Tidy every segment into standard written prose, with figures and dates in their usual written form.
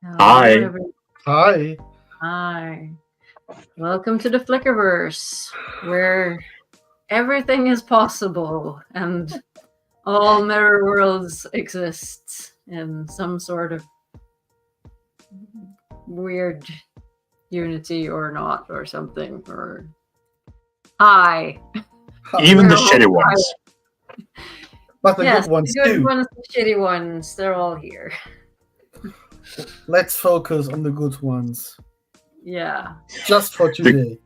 Hello, Hi. everyone. Hi. Hi. Welcome to the Flickerverse, where everything is possible and all mirror worlds exist in some sort of weird unity or not or something. Or hi. Even the We're all shitty hi. ones. But the Yes, good ones the good too. ones, the shitty ones, they're all here. Let's focus on the good ones. Yeah. Just for today.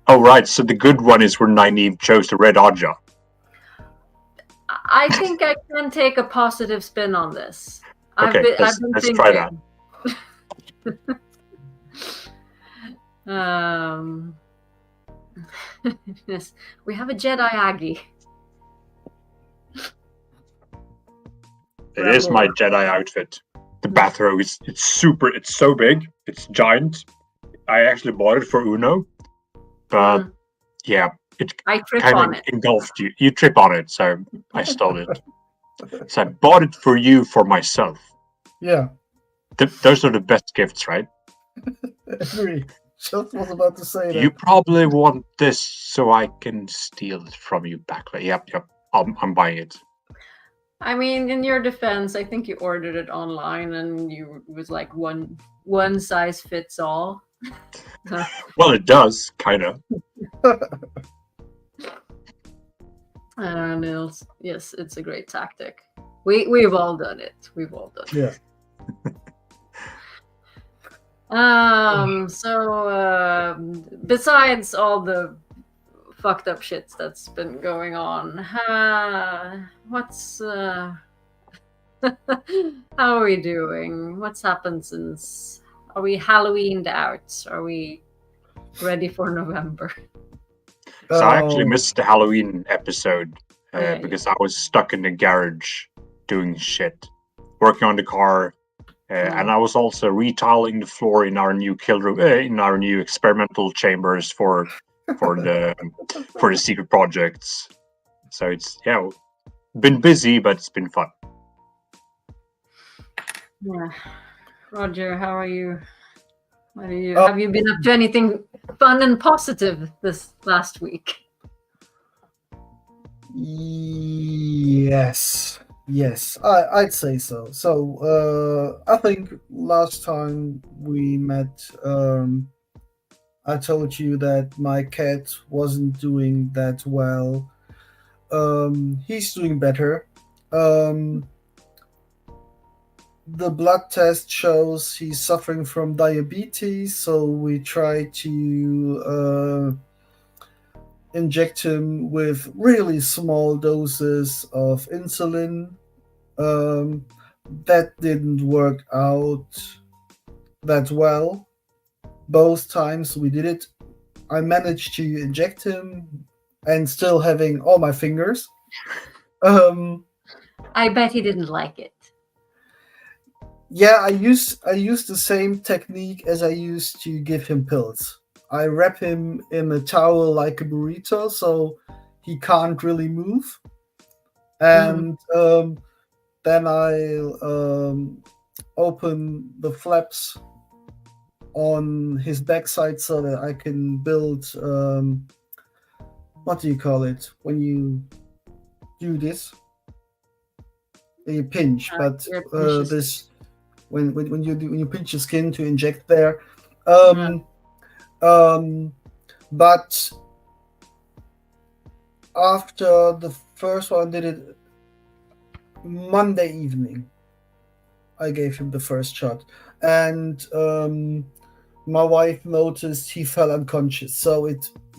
Oh, right. So the good one is where Nynaeve chose the Red Ajah. I think I can take a positive spin on this. Okay, I've been let's thinking. try that. Yes, we have a Jedi Aggie. It is my Jedi outfit. The bathrobe it's so big, it's giant. I actually bought it for Uno, but yeah, it I trip kind on of it. engulfed you. You trip on it, so I stole it. So I bought it for you for myself. Yeah. Those are the best gifts, right? Agree. Just was about to say that. You probably want this so I can steal it from you back. Yep. I'm buying it. I mean, in your defense, I think you ordered it online and it was like one size fits all. Well, it does, kind of. Nils, yes, it's a great tactic. We've all done it. We've all done it. Yeah. So besides all the fucked up shit that's been going on, what's how are we doing? What's happened since? Are we Halloweened out? Are we ready for November? So I actually missed the Halloween episode because I was stuck in the garage doing shit, working on the car, and I was also retiling the floor in our new kill room, in our new experimental chambers for the secret projects. So it's been busy, but it's been fun. Yeah, Roger, how are you? Have you been up to anything fun and positive this last week? Yes, I'd say so. So I think last time we met, I told you that my cat wasn't doing that well. He's doing better. The blood test shows he's suffering from diabetes, so we try to inject him with really small doses of insulin. That didn't work out that well. Both times we did it, I managed to inject him and still having all my fingers. I bet he didn't like it. Yeah, I use the same technique as I used to give him pills. I wrap him in a towel like a burrito, so he can't really move, and then I open the flaps on his backside so that I can build what do you call it when you do this? You pinch, but this when you pinch your skin to inject there. But after the first one, I did it Monday evening. I gave him the first shot, and my wife noticed he fell unconscious. So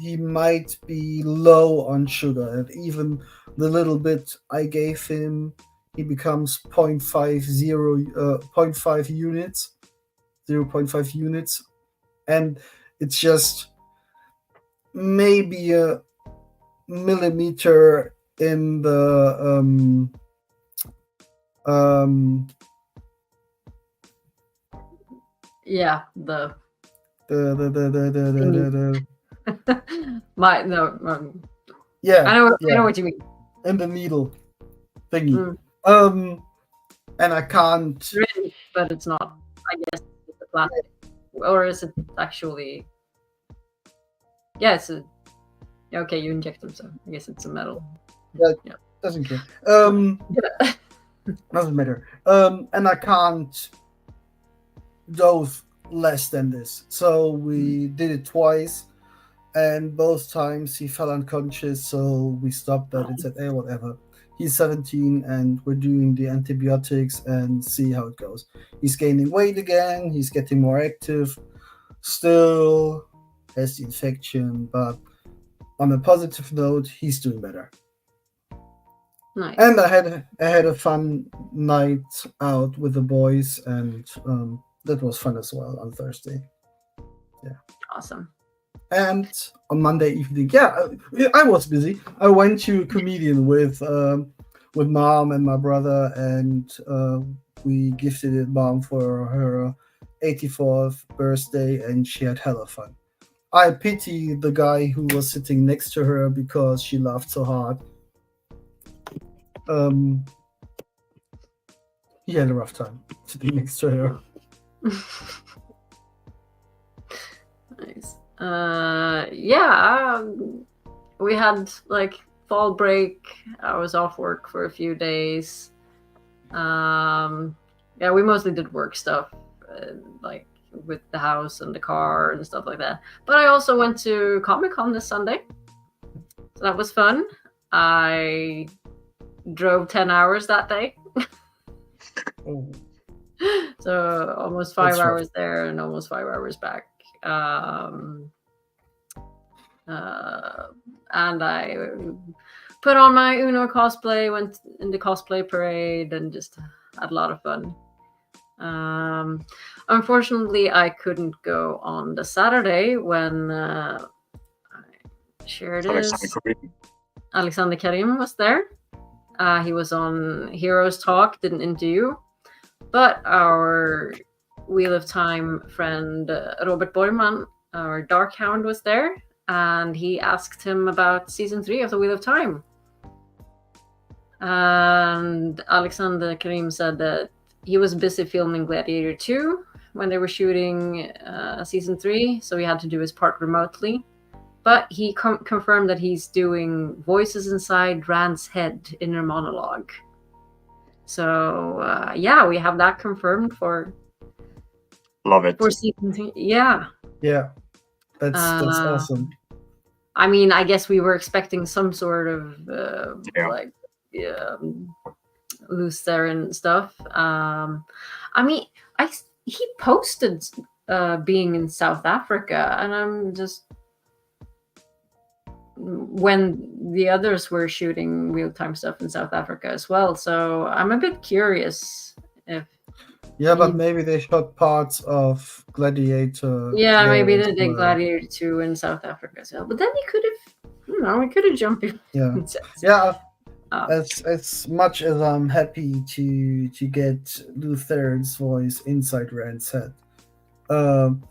he might be low on sugar, and even the little bit I gave him, he becomes 0.5 units, 0.5 units, and it's just maybe a millimeter in the yeah, the my no yeah, I know what you mean. In the needle thingy. And I can't really, but it's not, I guess plastic, or is it actually? Yeah, it's a. Okay, you inject them, so I guess it's a metal. Yeah. Doesn't care. Doesn't matter. And I can't dose less than this. So we did it twice, and both times he fell unconscious. So we stopped that and said, "Hey, whatever." He's 17, and we're doing the antibiotics and see how it goes. He's gaining weight again. He's getting more active. Still has the infection, but on a positive note, he's doing better. Nice. And I had a fun night out with the boys, and that was fun as well on Thursday. Yeah. Awesome. And on Monday evening, I was busy. I went to a comedian with Mom and my brother, and we gifted it Mom for her 84th birthday, and she had hella fun. I pity the guy who was sitting next to her because she laughed so hard. He had a rough time sitting next to her. Nice. We had like fall break. I was off work for a few days. We mostly did work stuff, like with the house and the car and stuff like that. But I also went to Comic-Con this Sunday, so that was fun. I drove 10 hours that day. Oh. So almost 5 hours there and almost 5 hours back. And I put on my Uno cosplay, went in the cosplay parade, and just had a lot of fun. Unfortunately, I couldn't go on the Saturday when Alexander Karim was there. He was on Heroes Talk, did an interview, but our Wheel of Time friend Robert Borgman, our Darkhound, was there, and he asked him about season 3 of the Wheel of Time. And Alexander Karim said that he was busy filming Gladiator 2 when they were shooting season 3, so he had to do his part remotely. But he confirmed that he's doing voices inside Rand's head, inner monologue. So we have that confirmed for. Love it. For season 3, yeah. Yeah, that's awesome. I mean, I guess we were expecting some sort of loose Theron stuff. I mean, he posted being in South Africa, and I'm just. When the others were shooting real-time stuff in South Africa as well, so I'm a bit curious if. Yeah, but maybe they shot parts of Gladiator. Yeah, maybe they did Gladiator 2 in South Africa as well. But then he could have, we could have jumped in. Yeah. As much as I'm happy to get Lou Theron's voice inside Rand's head, I'm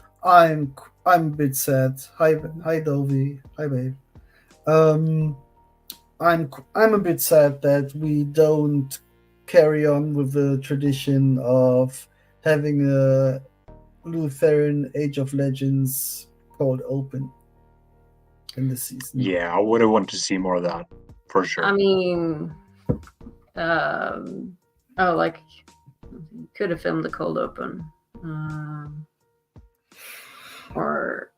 a bit sad. Hi Dovey. Hi babe. I'm a bit sad that we don't carry on with the tradition of having a Lou Theron Age of Legends cold open in the season. Yeah, I would have wanted to see more of that for sure. I mean, could have filmed the cold open, or.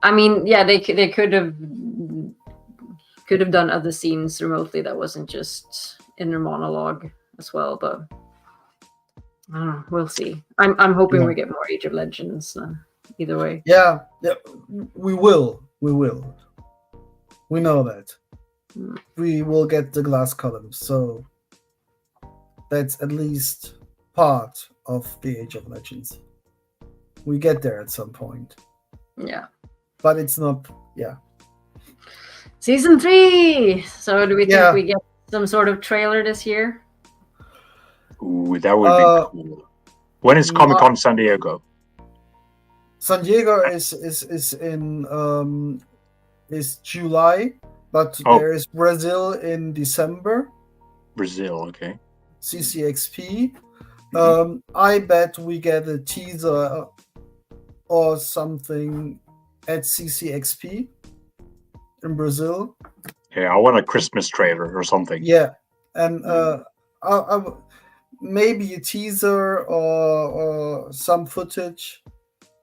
I mean, yeah, they could have done other scenes remotely that wasn't just inner monologue as well, but I don't know. We'll see. I'm hoping we get more Age of Legends either way. Yeah, we will. We know that. We will get the glass columns, so that's at least part of the Age of Legends. We get there at some point. Yeah. But it's not, Season 3! So do we think we get some sort of trailer this year? Ooh, that would be cool. When is Comic-Con San Diego? San Diego is in is July, but there is Brazil in December. Brazil, okay. CCXP. I bet we get a teaser or something at CCXP in Brazil. Yeah, I want a Christmas trailer or something. Yeah, and maybe a teaser or some footage.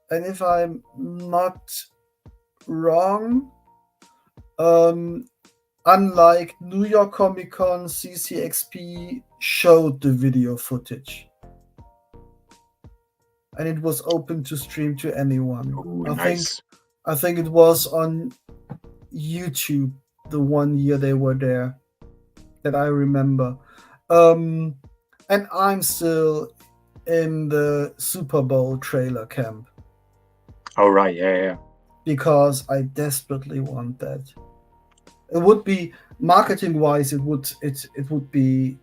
And if I'm not wrong, unlike New York Comic Con, CCXP showed the video footage. And it was open to stream to anyone. Ooh, I think it was on YouTube the one year they were there that I remember. And I'm still in the Super Bowl trailer camp. Oh right, yeah. Because I desperately want that. It would be marketing wise, it would be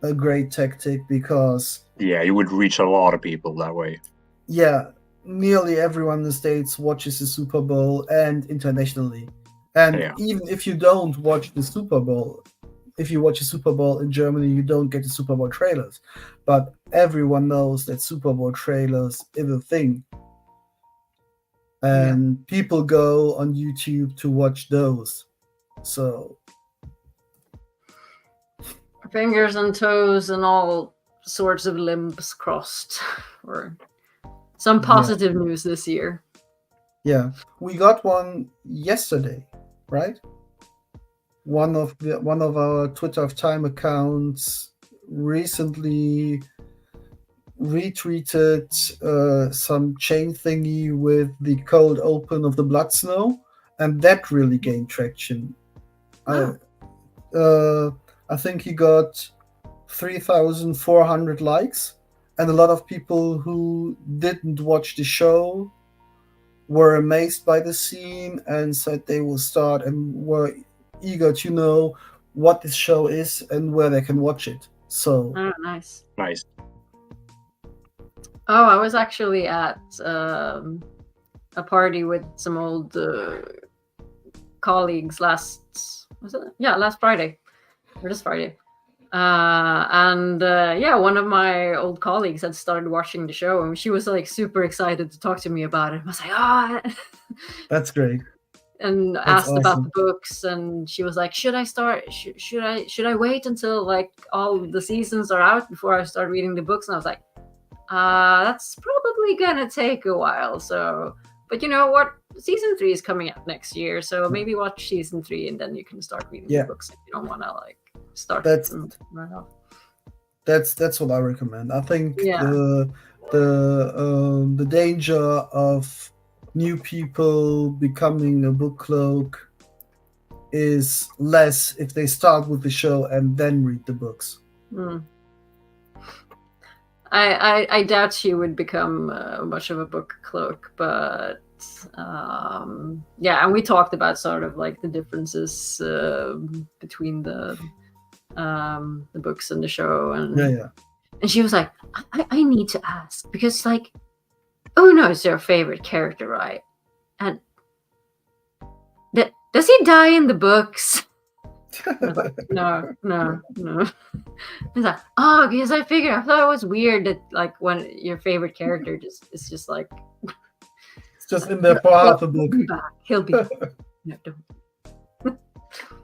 a great tactic because you would reach a lot of people that way. Yeah, nearly everyone in the States watches the Super Bowl and internationally. And even if you don't watch the Super Bowl, if you watch the Super Bowl in Germany, you don't get the Super Bowl trailers. But everyone knows that Super Bowl trailers is a thing. And people go on YouTube to watch those. So fingers and toes and all sorts of limbs crossed for some positive news this year. Yeah, we got one yesterday, right? One of our Twitter of Time accounts recently retweeted some chain thingy with the cold open of the Blood Snow, and that really gained traction. I think he got 3,400 likes, and a lot of people who didn't watch the show were amazed by the scene and said they will start and were eager to know what this show is and where they can watch it. So nice. Oh, I was actually at a party with some old colleagues last Friday or this Friday. And one of my old colleagues had started watching the show, and she was like super excited to talk to me about it. I was like, that's great. And that's asked awesome. about the books, and she was like, should I start? Should I wait until like all the seasons are out before I start reading the books? And I was like, that's probably gonna take a while. So, but you know what? Season 3 is coming out next year, so maybe watch season 3 and then you can start reading the books if you don't want to like start. That's what I recommend. I think the danger of new people becoming a book cloak is less if they start with the show and then read the books. I doubt she would become much of a book cloak, but and we talked about sort of like the differences between the books and the show, and and she was like, I need to ask because like, Uno is your favorite character, right? And does he die in the books? I was like, no. He's like, because I thought it was weird that like when your favorite character is just like it's just in there for half a book. He'll be back. No, don't.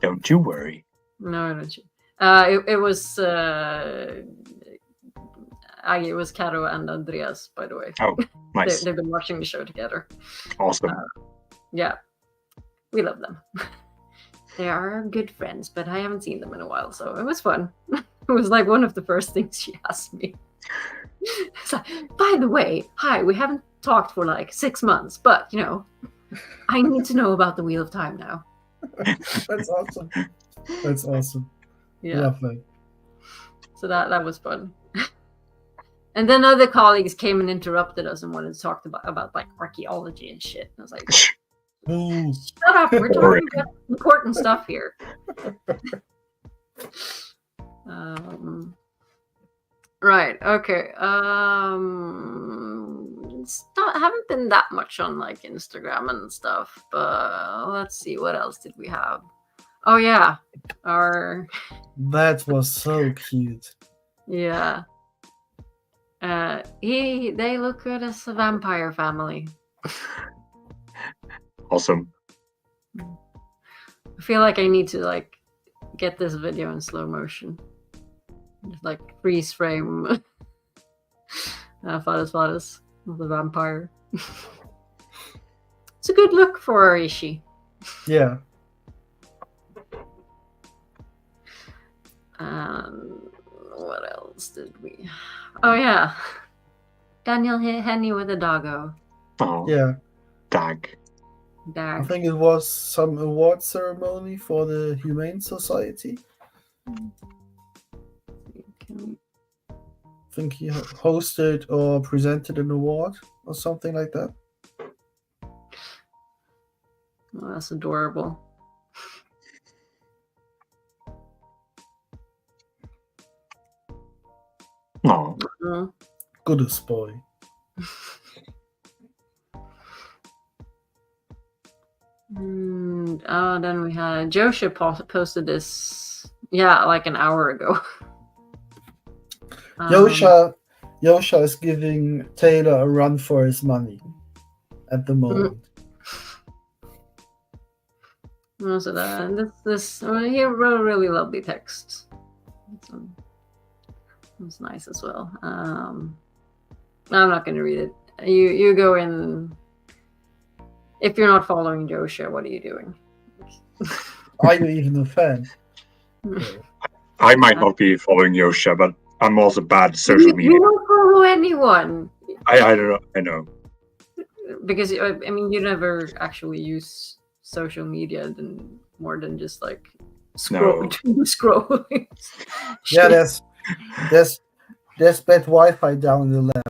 Don't you worry. No, don't you? It was Caro and Andreas, by the way. Oh, nice. They've been watching the show together. Awesome. We love them. They are good friends, but I haven't seen them in a while, so it was fun. It was like one of the first things she asked me. It's like, by the way, hi, we haven't talked for like 6 months, but you know, I need to know about the Wheel of Time now. That's awesome. Yeah. Lovely. So that was fun. And then other colleagues came and interrupted us and wanted to talk about like archaeology and shit. And I was like, shut up, we're talking about important stuff here. Right, okay. Haven't been that much on like Instagram and stuff, but let's see, what else did we have? Oh yeah, that was so cute. Yeah. They look good as a vampire family. Awesome. I feel like I need to get this video in slow motion. Just freeze frame Fadas of the vampire. It's a good look for Ishi. Yeah. What else did we? Oh yeah, Daniel hit Henny with a doggo. Oh yeah. Dag. I think it was some award ceremony for the Humane Society. I think he hosted or presented an award or something like that. Oh, that's adorable. No. Goodest boy. Then we had Joshua posted this, like an hour ago. Yosha is giving Taylor a run for his money at the moment. So he wrote really lovely text. It's nice as well. I'm not going to read it. You go in. If you're not following Joshua, what are you doing? Are you even a fan? I might not be following Joshua, but I'm also bad at social media. You don't follow anyone. I don't know. I know. Because you never actually use social media more than just scrolling. Yeah, there's bad Wi-Fi down in the lab.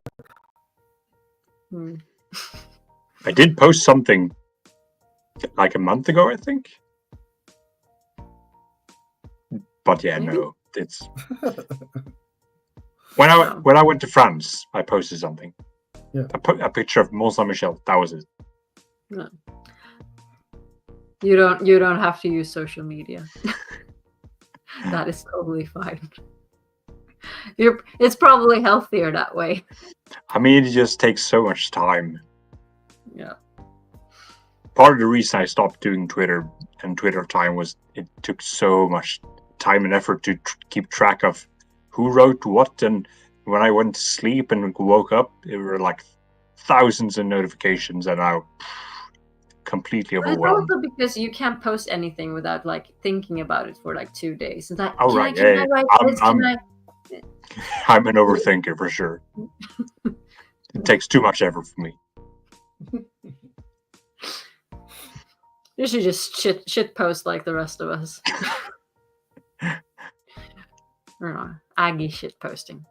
I did post something like a month ago, I think. But yeah, no, it's when I went to France, I posted something. Yeah, I put a picture of Mont Saint Michel. That was it. No. You don't have to use social media. That is totally fine. It's probably healthier that way. I mean, it just takes so much time. Yeah. Part of the reason I stopped doing Twitter and Twitter time was it took so much time and effort to keep track of who wrote what, and when I went to sleep and woke up, it were like thousands of notifications, and I completely overwhelmed. It's also because you can't post anything without thinking about it for 2 days. It's like, oh right, can I write this? I'm an overthinker for sure. It takes too much effort for me. You should just shit post like the rest of us. Or not, Aggie shit posting.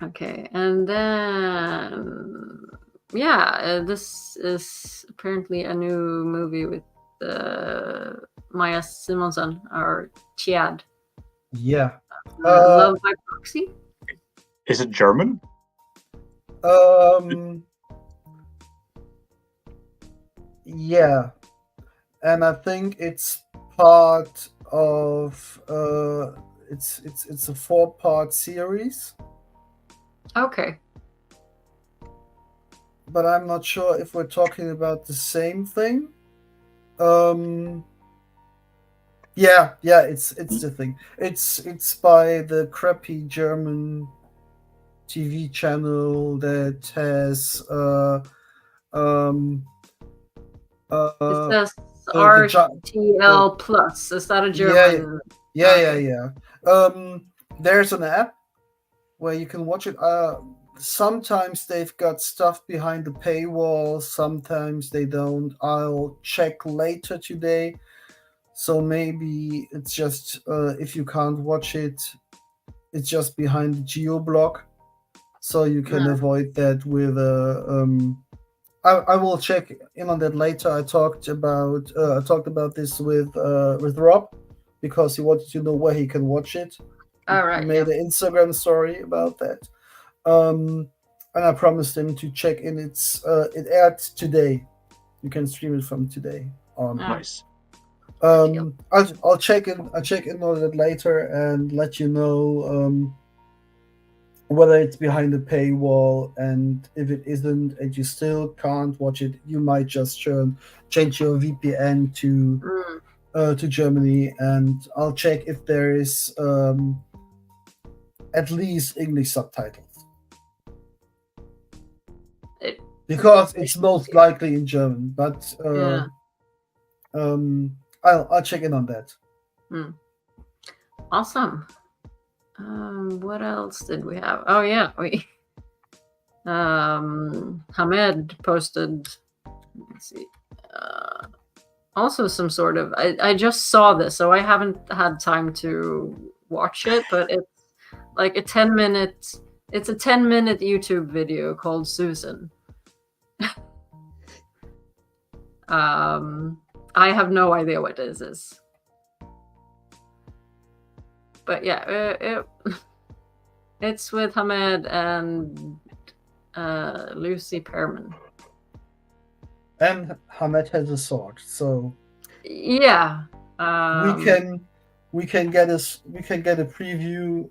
Okay, and then this is apparently a new movie with Maya Simonson, or Chiad. Yeah. Love by Proxy. Is it German? Yeah, and I think it's part of it's a 4-part series. Okay. But I'm not sure if we're talking about the same thing. Yeah, it's the thing. It's by the crappy German TV channel that has it says RTL Plus. Is that a German? Yeah. There's an app where you can watch it. Sometimes they've got stuff behind the paywall, sometimes they don't. I'll check later today. So maybe it's just if you can't watch it, it's just behind the geo block, so you can avoid that with I will check in on that later. I talked about this with Rob, because he wanted to know where he can watch it. All right. He made an Instagram story about that, and I promised him to check in. It aired today. You can stream it from today on. Nice. I'll check in on it later and let you know whether it's behind a paywall, and if it isn't and you still can't watch it, you might just change your VPN to Germany, and I'll check if there is at least English subtitles, because it's most likely in German, but I'll check in on that. Awesome. What else did we have? Oh yeah, we Hamed posted, let's see, also some sort of, I just saw this, so I haven't had time to watch it, but it's like a 10-minute YouTube video called Susan. I have no idea what this is. But yeah, it's with Hamed and Lucy Pearman. And Hamed has a sword, so yeah, we can get a preview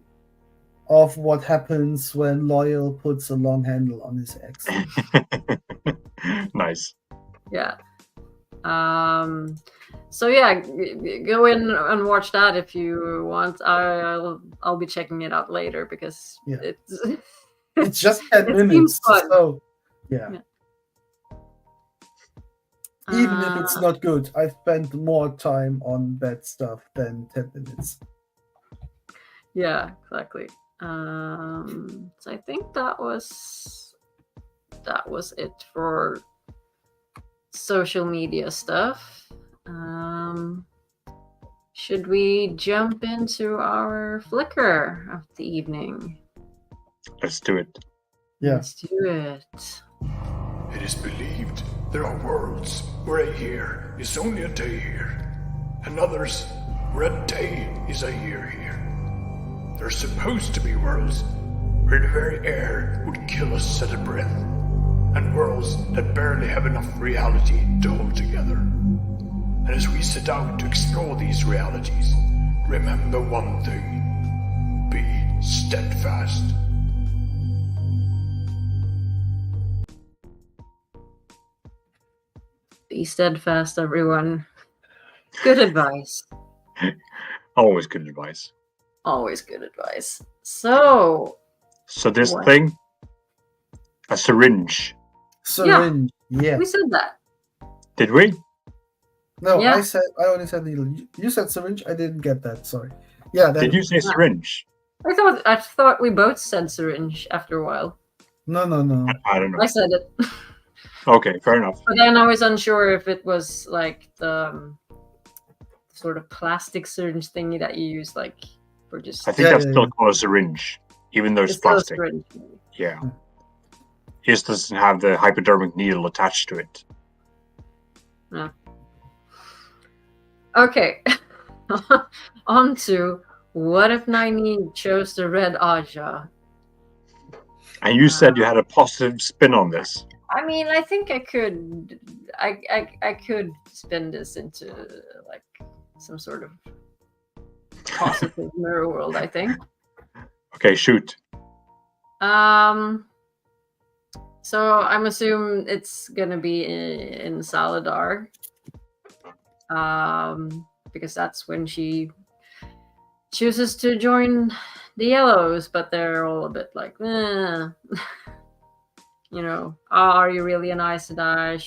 of what happens when Loyal puts a long handle on his axe. Nice. Yeah. So yeah, go in and watch that if you want. I'll be checking it out later because it's just 10 minutes. So yeah. Even if it's not good, I spent more time on bad stuff than 10 minutes. Yeah, exactly. So I think that was it for social media stuff. Should we jump into our Flickr of the evening? Let's do it. Yeah. Let's do it. It is believed there are worlds where a year is only a day here, and others where a day is a year here. There are supposed to be worlds where the very air would kill us at a breath, and worlds that barely have enough reality to hold together. And as we set out to explore these realities, remember one thing: be steadfast. Be steadfast, everyone. Good advice. Always good advice. Always good advice. So this thing, a syringe. Syringe. Yeah. We said that. Did we? No, yeah. I only said needle. You said syringe. I didn't get that. Sorry. Yeah. Did you say syringe? I thought we both said syringe after a while. No. I don't know. I said it. Okay, fair enough. But then I was unsure if it was like the sort of plastic syringe thingy that you use, like for just. I think that's still called a syringe, even though it's plastic. Yeah. It just doesn't have the hypodermic needle attached to it. Yeah. Okay. On to what if Nynaeve chose the Red Ajah? And you said you had a positive spin on this. I mean, I think I could spin this into like some sort of positive mirror world, I think. Okay, shoot. So I'm assuming it's gonna be in Saladar. Because that's when she chooses to join the Yellows, but they're all a bit like, you know, are you really an Aes Sedai?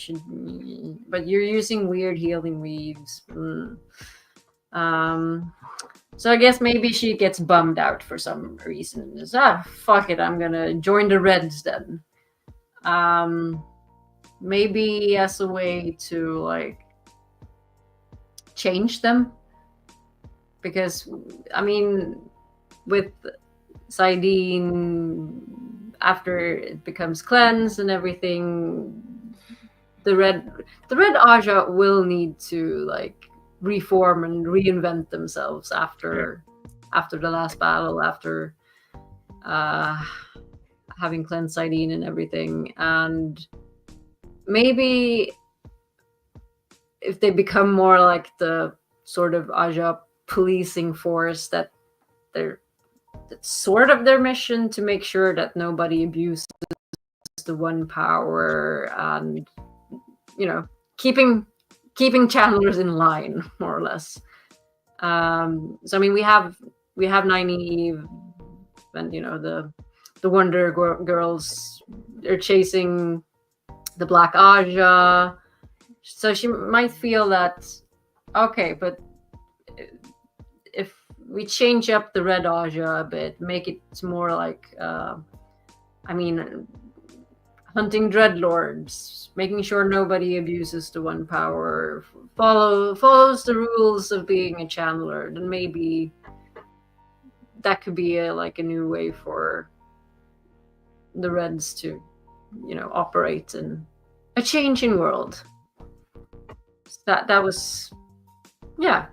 But you're using weird healing weaves. So I guess maybe she gets bummed out for some reason. Is fuck it, I'm gonna join the Reds then. Maybe as a way to like change them, because I mean, with Saidin, after it becomes cleansed and everything, the Red Ajah will need to like reform and reinvent themselves after the last battle, after having cleansed Saidin and everything. And maybe if they become more like the sort of Ajah policing force that they're it's sort of their mission to make sure that nobody abuses the one power, and keeping channelers in line, more or less. So I mean, we have Nynaeve, and the Wonder Girls are chasing the Black Ajah, so she might feel that, okay, but if we change up the Red Ajah a bit, make it more like, hunting dreadlords, making sure nobody abuses the one power, follows the rules of being a channeler, then maybe that could be a new way for the Reds to, operate in a changing world. That was,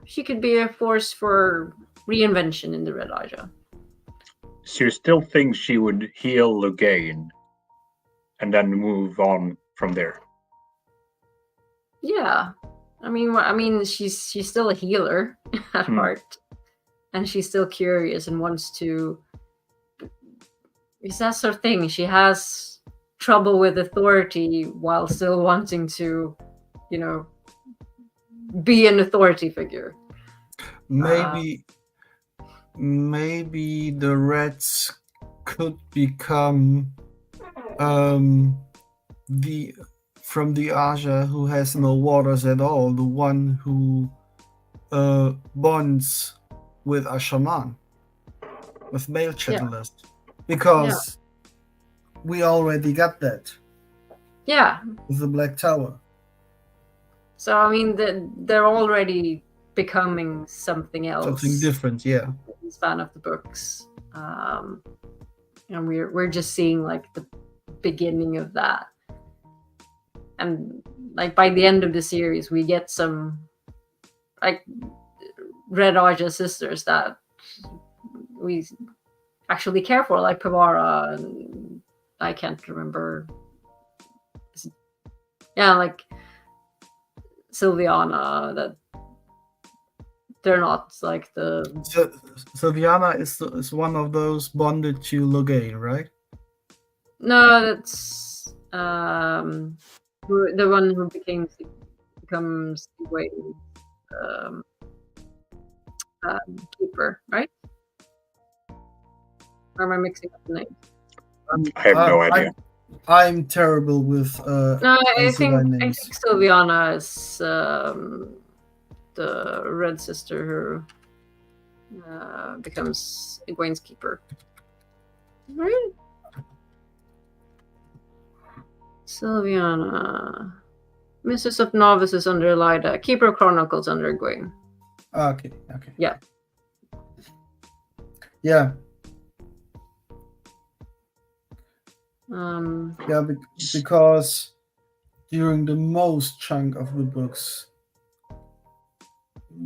she could be a force for reinvention in the Red Ajah. So you still think she would heal Loghain and then move on from there? Yeah, I mean, she's still a healer at heart, and she's still curious and wants to. It's that sort of thing. She has trouble with authority while still wanting to, be an authority figure. Maybe the Reds could become from the Ajah who has no waters at all, the one who bonds with a shaman, with male channelers, because we already got that. Yeah. With the Black Tower. So I mean, they're already becoming something else. Something different, yeah. Fan of the books, and we're just seeing like the beginning of that. And like by the end of the series, we get some like Red Ajah sisters that we actually care for, like Pavara, and I can't remember. Yeah, like Sylviana, that they're not like the. So Sylviana is one of those bonded to Loghain, right? No, that's the one who becomes Egwene's keeper, right? Or am I mixing up the names? I have no idea. I'm terrible with no, I think names. Sylviana is the red sister who becomes Egwene's keeper. Right? Sylviana, Mistress of Novices under Lyda, Keeper of Chronicles under Egwene. Okay. Yeah. Yeah. Because during the most chunk of the books,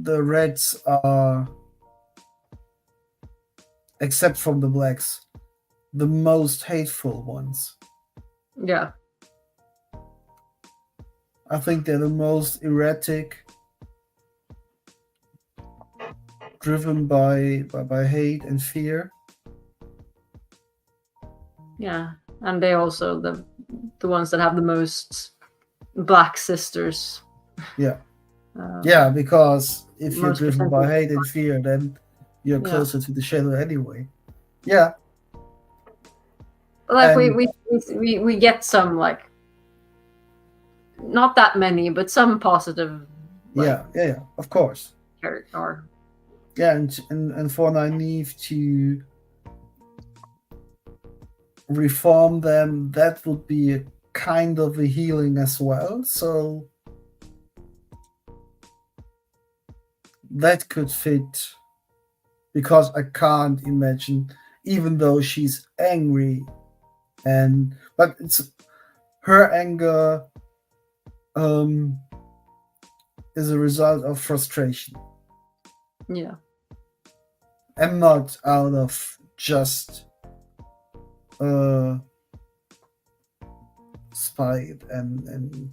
the Reds are, except from the Blacks, the most hateful ones. Yeah. I think they're the most erratic, driven by hate and fear. Yeah, and they also the ones that have the most black sisters. Yeah. Yeah, because if you're driven by hate and fear, then you're closer to the shadow anyway. Yeah. Like we get some, like, not that many, but some positive. Like, yeah, of course. Character. Yeah, and for Nynaeve to reform them, that would be a kind of a healing as well. So that could fit, because I can't imagine, even though she's angry, but it's her anger is a result of frustration. Yeah. And not out of just spite and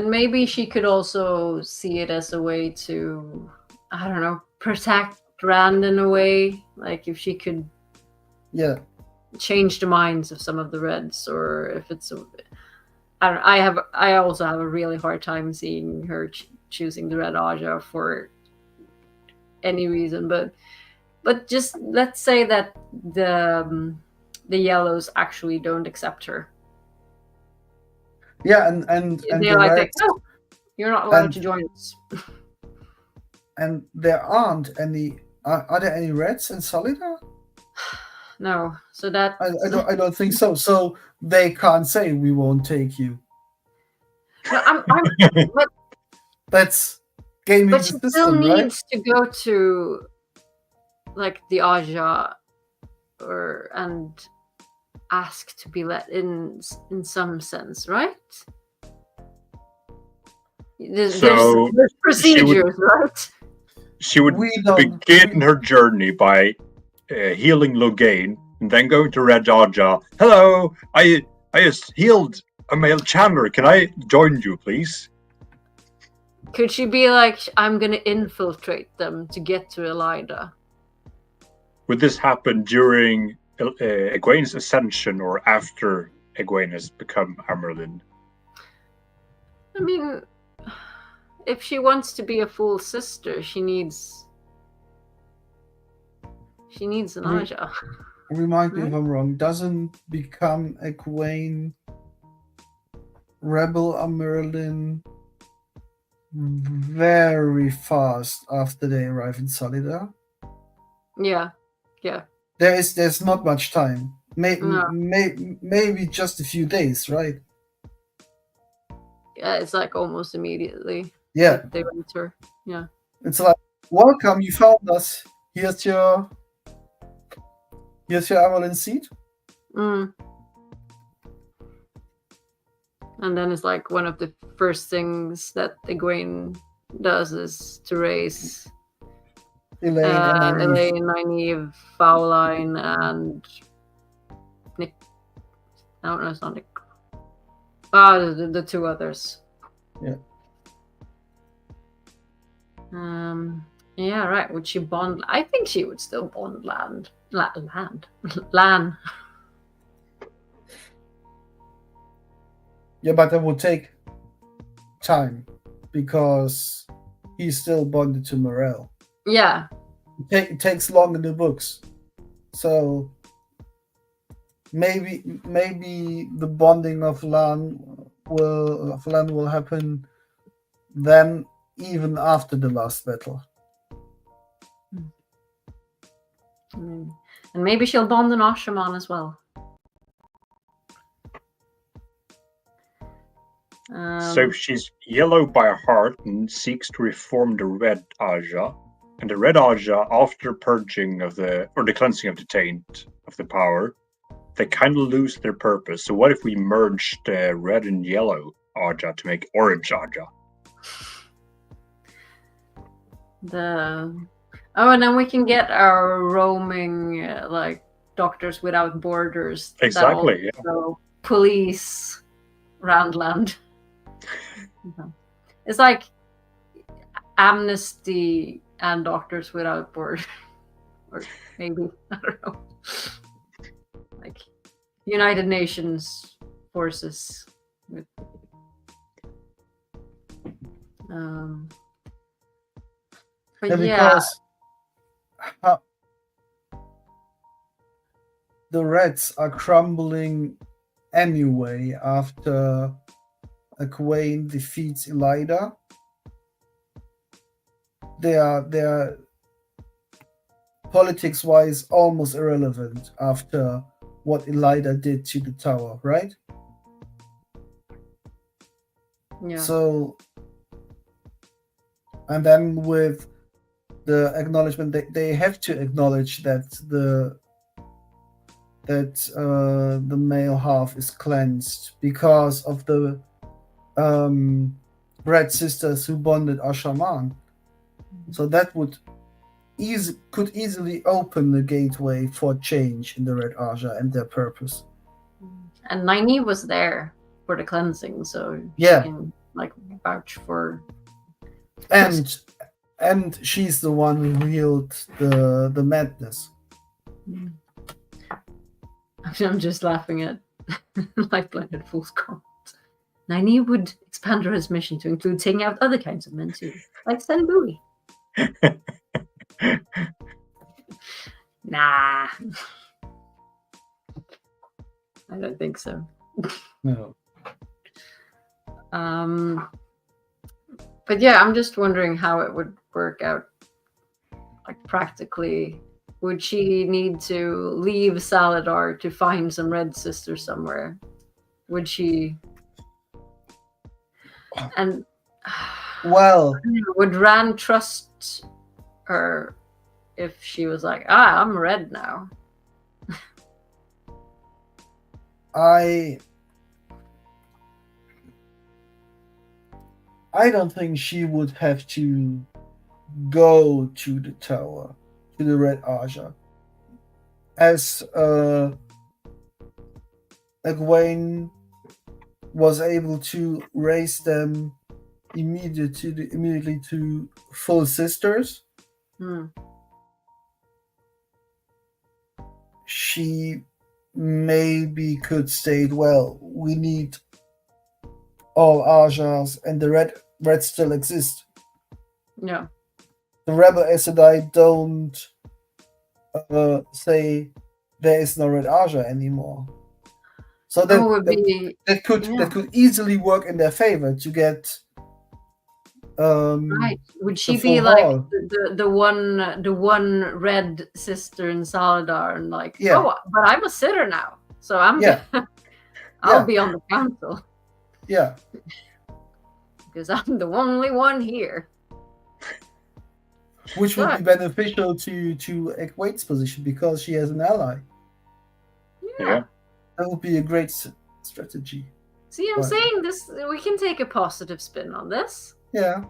maybe she could also see it as a way to, I don't know, protect grand in a way. Like if she could change the minds of some of the Reds, or if it's I don't know. I also have a really hard time seeing her choosing the Red Ajah for any reason, but just let's say that the Yellows actually don't accept her. Yeah, and they're like, Reds, no, you're not allowed to join us. And there aren't any. Are there any Reds in Solidar? No, so that I don't think so. So they can't say we won't take you. No, but that's gaming but the she system, still needs right? to go to like the Ajah and ask to be let in some sense, right? There's procedures, right? She would begin her journey by healing Loghain, and then going to Red Ajah. Hello, I just healed a male Chandler. Can I join you, please? Could she be like, I'm going to infiltrate them to get to Elida? Would this happen during Egwene's ascension or after Egwene has become Amyrlin? I mean, if she wants to be a full sister, she needs an Ajah. Remind me if I'm wrong. Doesn't become Egwene Rebel Amyrlin very fast after they arrive in Solidar? Yeah. There's not much time. Maybe just a few days, right? Yeah, it's like almost immediately. Yeah. They enter. Yeah. It's like, welcome, you found us. Here's your Amyrlin seed. And then it's like one of the first things that Egwene does is to raise Elaine, Nynaeve, Fowline, and Nick. No, it's not Nick. The two others. Yeah. Yeah, right. Would she bond? I think she would still bond Lan. Yeah, but that would take time because he's still bonded to Morel. Yeah. It takes long in the books. So maybe the bonding of Lan will happen then, even after the last battle. And maybe she'll bond an Ashaman as well. So she's yellow by heart and seeks to reform the Red Ajah. And the Red Ajah, after purging of the cleansing of the taint of the power, they kind of lose their purpose. So what if we merge the red and yellow Ajah to make orange Ajah? And then we can get our roaming like Doctors Without Borders. Exactly. Police Randland. It's like Amnesty and Doctors Without Borders, or maybe I don't know, like United Nations forces. With, but because the Reds are crumbling anyway after Egwene defeats Elida. They are politics-wise almost irrelevant after what Elida did to the tower, right? Yeah. So, and then with the acknowledgement, they have to acknowledge that the male half is cleansed because of the Red sisters who bonded Ashaman. So that could easily open the gateway for change in the Red Ajah and their purpose. And Nynaeve was there for the cleansing, so yeah, she can like vouch for. And And she's the one who healed the madness. I'm just laughing at Life Blended Fool's comment. Nynaeve would expand her mission to include taking out other kinds of men too, like Senbui. Nah. I don't think so. No. But yeah, I'm just wondering how it would work out, like practically. Would she need to leave Saladar to find some Red Sisters somewhere? Would she? And well, would Rand trust her if she was like, I'm red now? I don't think she would have to go to the tower, to the Red Ajah, as Egwene was able to raise them immediately to full sisters. She maybe could state, well, we need all Ajahs, and the red still exist. Yeah. The rebel Aes Sedai don't say there is no Red Ajah anymore. So that could easily work in their favor to get right. Would she be like the one red sister in Saladar and like, oh, but I'm a sitter now, so I'm I'll be on the council. Yeah. Because I'm the only one here. Which would be beneficial to Egwene's position because she has an ally. Yeah. That would be a great strategy. See, I'm saying this. We can take a positive spin on this. Yeah.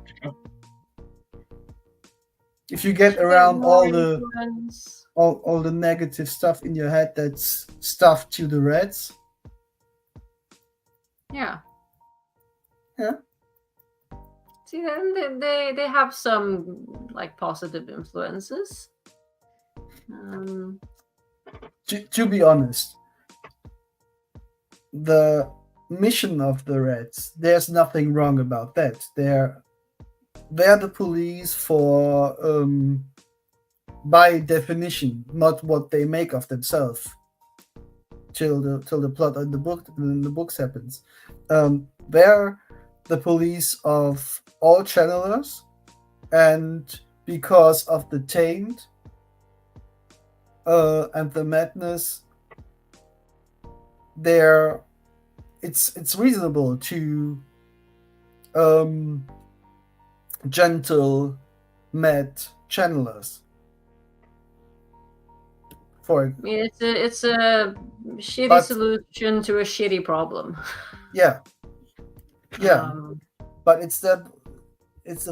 If you get around all the negative stuff in your head that's stuffed to the Reds. Yeah. Yeah. See, then they have some like positive influences. To be honest, the mission of the Reds, there's nothing wrong about that. They're the police for by definition, not what they make of themselves. Till the plot in the books happens. They're the police of all channelers, and because of the taint and the madness, it's reasonable to gentle mad channelers. It's a shitty solution to a shitty problem. Yeah. But it's the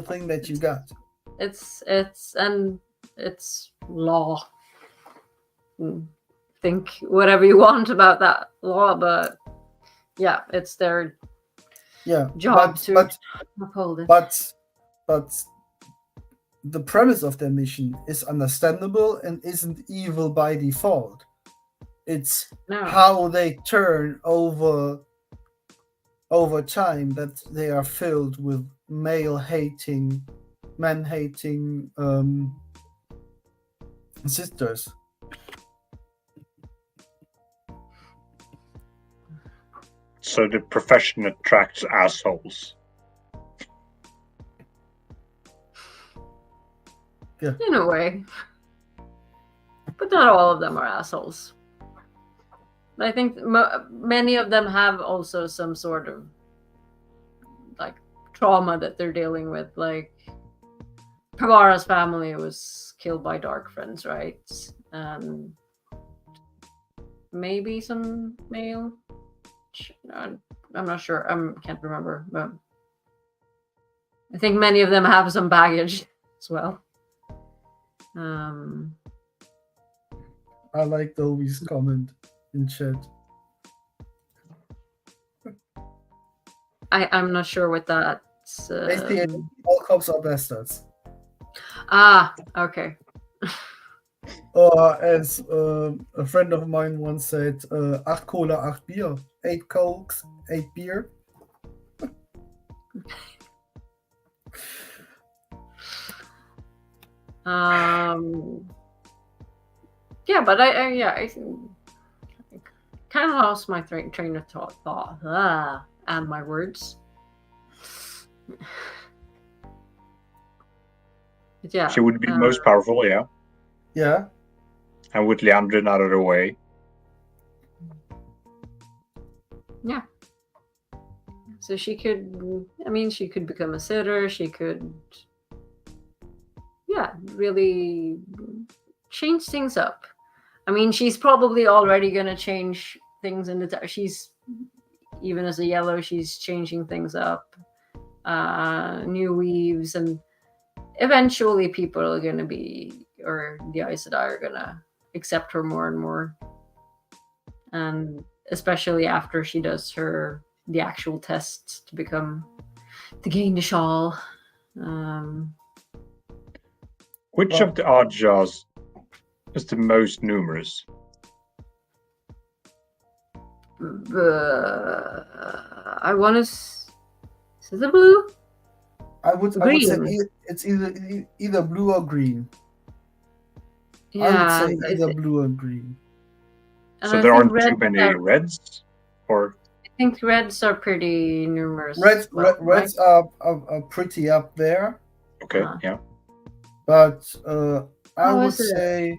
thing that you got. It's law. Think whatever you want about that law, but yeah, it's their job to uphold it. But the premise of their mission is understandable and isn't evil by default. It's how they turn over time that they are filled with man-hating sisters. So the profession attracts assholes. Yeah. In a way. But not all of them are assholes. I think many of them have also some sort of like trauma that they're dealing with. Like Kavara's family was killed by dark friends, right? And maybe some male. I'm not sure. I can't remember, but I think many of them have some baggage as well. I like Dolby's comment in chat. I'm not sure what that's. Basically, all cops are bastards. Ah, okay. As a friend of mine once said, 8 Cola, 8 Bier. 8 Cokes, 8 beer. Yeah, but I kind of lost my train of thought. And my words. But yeah. She would be the most powerful, yeah. Yeah. And with Leandrin out of the way. Yeah. So she could, she could become a sitter. She could, really change things up. She's probably already going to change things in the... She's, even as a yellow, she's changing things up. New weaves, and eventually people are going to be, or the Aes Sedai are going to accept her more and more. And especially after she does the actual tests to gain the shawl. Which of the Ajahs is the most numerous? I want to... Is it blue? I would say it's either blue or green. Yeah, I would say either blue or green. So there aren't too many reds? Or I think reds are pretty numerous. Reds are pretty up there. Okay, yeah. But I would say...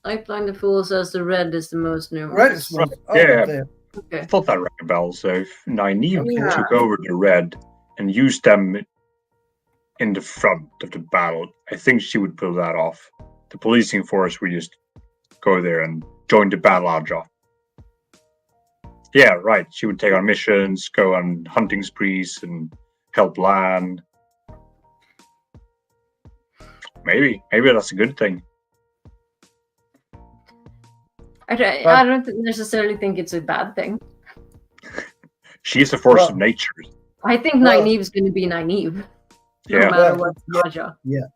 Lifeline the Fool says the red is the most numerous. Red is most there. Okay. I thought that rang a bell. So if Nynaeve took over the red and used them in the front of the battle, I think she would pull that off. The policing force would just go there and join the battle Ajah. Yeah, right. She would take on missions, go on hunting sprees, and help Lan. Maybe that's a good thing. I don't necessarily think it's a bad thing. She is a force of nature. I think Nynaeve's going to be Nynaeve. No matter what Ajah. Yeah.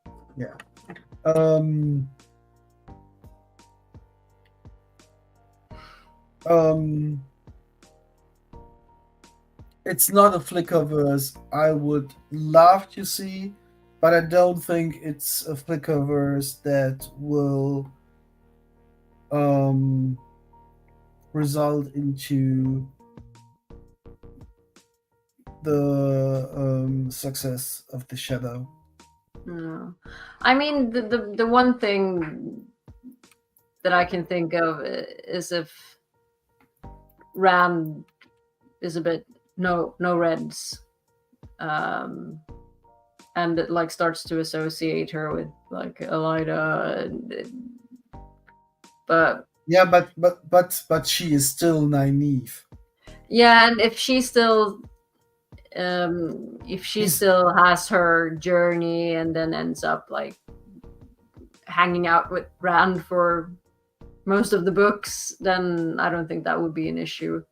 It's not a Flickerverse I would love to see, but I don't think it's a Flickerverse that will result into the success of the Shadow. No. The one thing that I can think of is if Ram is a bit no reds, and it starts to associate her with Elida, but she is still Nynaeve. Yeah, and if she still has her journey and then ends up hanging out with Rand for most of the books, then I don't think that would be an issue.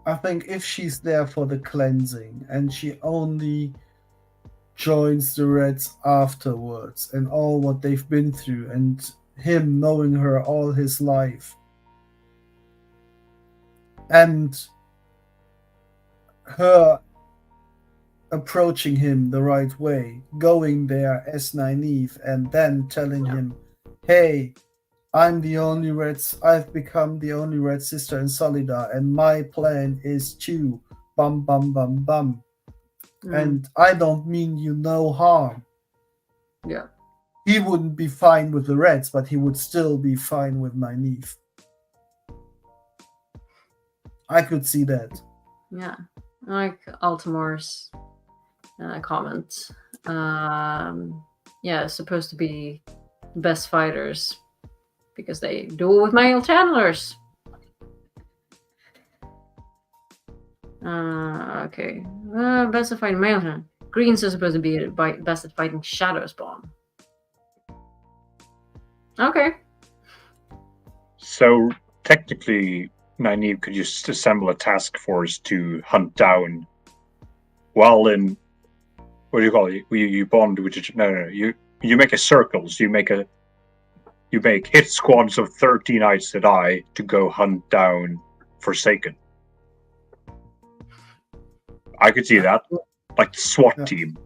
I think if she's there for the cleansing and she only joins the Reds afterwards and all what they've been through and him knowing her all his life and her approaching him the right way, going there as Nynaeve and then telling him, hey, I'm the only I've become the only Red Sister in Solidar, and my plan is to bum bum bum bum. And I don't mean you no harm. Yeah. He wouldn't be fine with the Reds, but he would still be fine with Nynaeve. I could see that. Yeah. Like Altamore's comment. Supposed to be the best fighters because they duel with male channelers. Okay. Best at fighting male. Greens are supposed to be best at fighting shadow spawn. Okay. So technically, Nynaeve could just assemble a task force to hunt down while in... What do you call it? You bond with... No. You you make a circle. So you make hit squads of 30 Knights that Eye to go hunt down Forsaken. I could see that, like the SWAT team.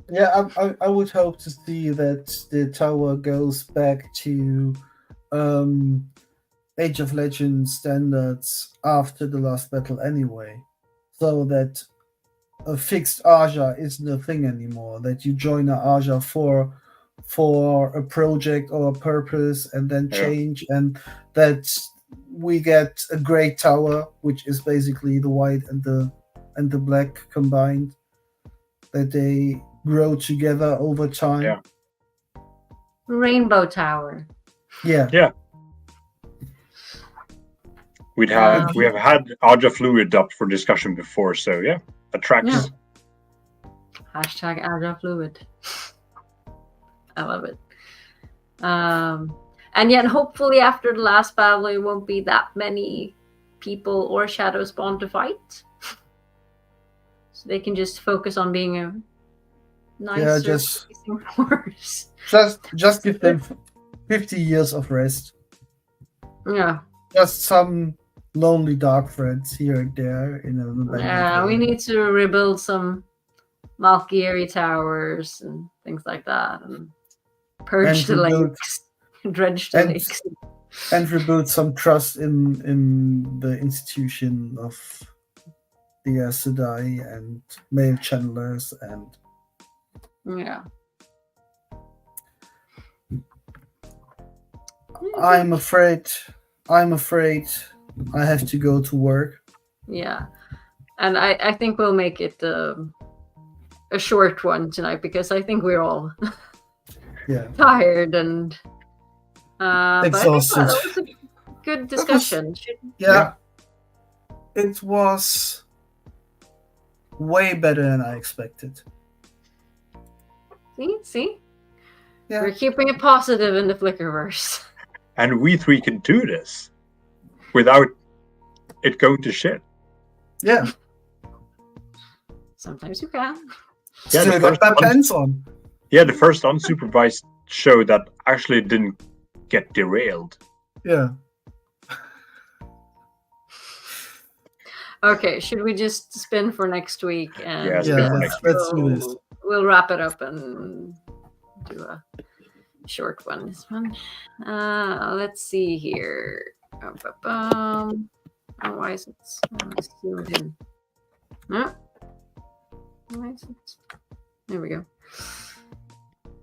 Yeah, I would hope to see that the tower goes back to Age of Legends standards after the last battle anyway, so that a fixed Ajah isn't a thing anymore, that you join a Ajah for a project or a purpose and then change, and that we get a great tower, which is basically the white and the black combined, that they grow together over time. Yeah. Rainbow Tower. Yeah. We have had Ajah Fluid up for discussion before, so yeah, that tracks. Yeah. Hashtag Ajah Fluid. I love it. And yet, hopefully, after the last battle, it won't be that many people or shadow spawn to fight. So they can just focus on being a nicer horse. Just give them 50 years of rest. Yeah. Just some lonely dark friends here and there in a Yeah, we need to rebuild some Malkier Towers and things like that, and purge the lakes, dredge the lakes, and rebuild some trust in the institution of the Aes Sedai and male channelers and yeah. I'm afraid I have to go to work. Yeah, and I think we'll make it a short one tonight, because I think we're all tired and exhausted. But I think that was a good discussion. It was way better than I expected. See? Yeah. We're keeping it positive in the Flickerverse. And we three can do this without it going to shit. Yeah. Sometimes you can. Yeah, Still got my pants on. Yeah, the first unsupervised show that actually didn't get derailed. Yeah. Okay, should we just spin for next week? And let's do this. We'll wrap it up and do a short one. This one. Let's see here. Oh, why is it zoomed in? No. Why is it? There we go.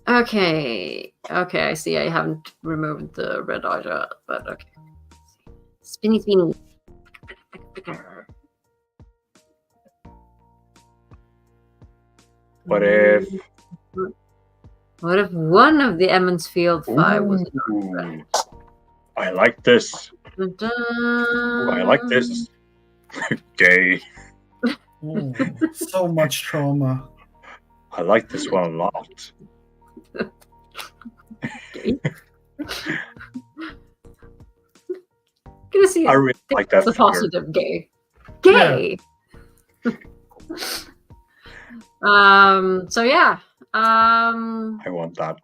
Okay, I see. I haven't removed the Red Ajah, but okay. Spinny. What if one of the Emmons Field 5 was a dark friend? I like this. Ooh, I like this. Gay. Ooh, so much trauma. I like this one a lot. Gay. Gonna see. I really like that. It's a positive gay. Gay. Yeah. So yeah. I want that.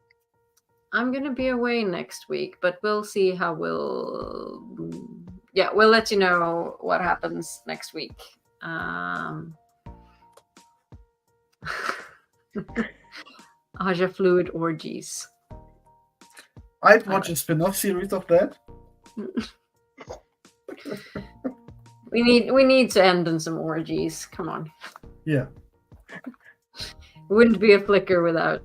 I'm gonna be away next week, but we'll see how we'll let you know what happens next week. Ajah Fluid orgies. I'd watch a spin-off series of that. We need to end in some orgies. Come on. Yeah. Wouldn't be a Flicker without.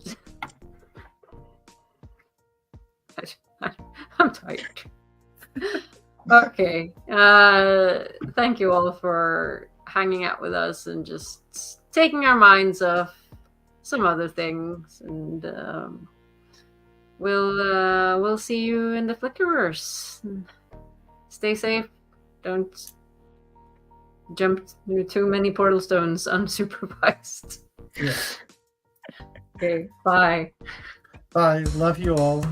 I'm tired. Okay. Thank you all for hanging out with us and just taking our minds off some other things. And we'll see you in the Flickerverse. Stay safe. Don't jump through too many portal stones unsupervised. Yeah. Okay. Bye. Bye. Love you all.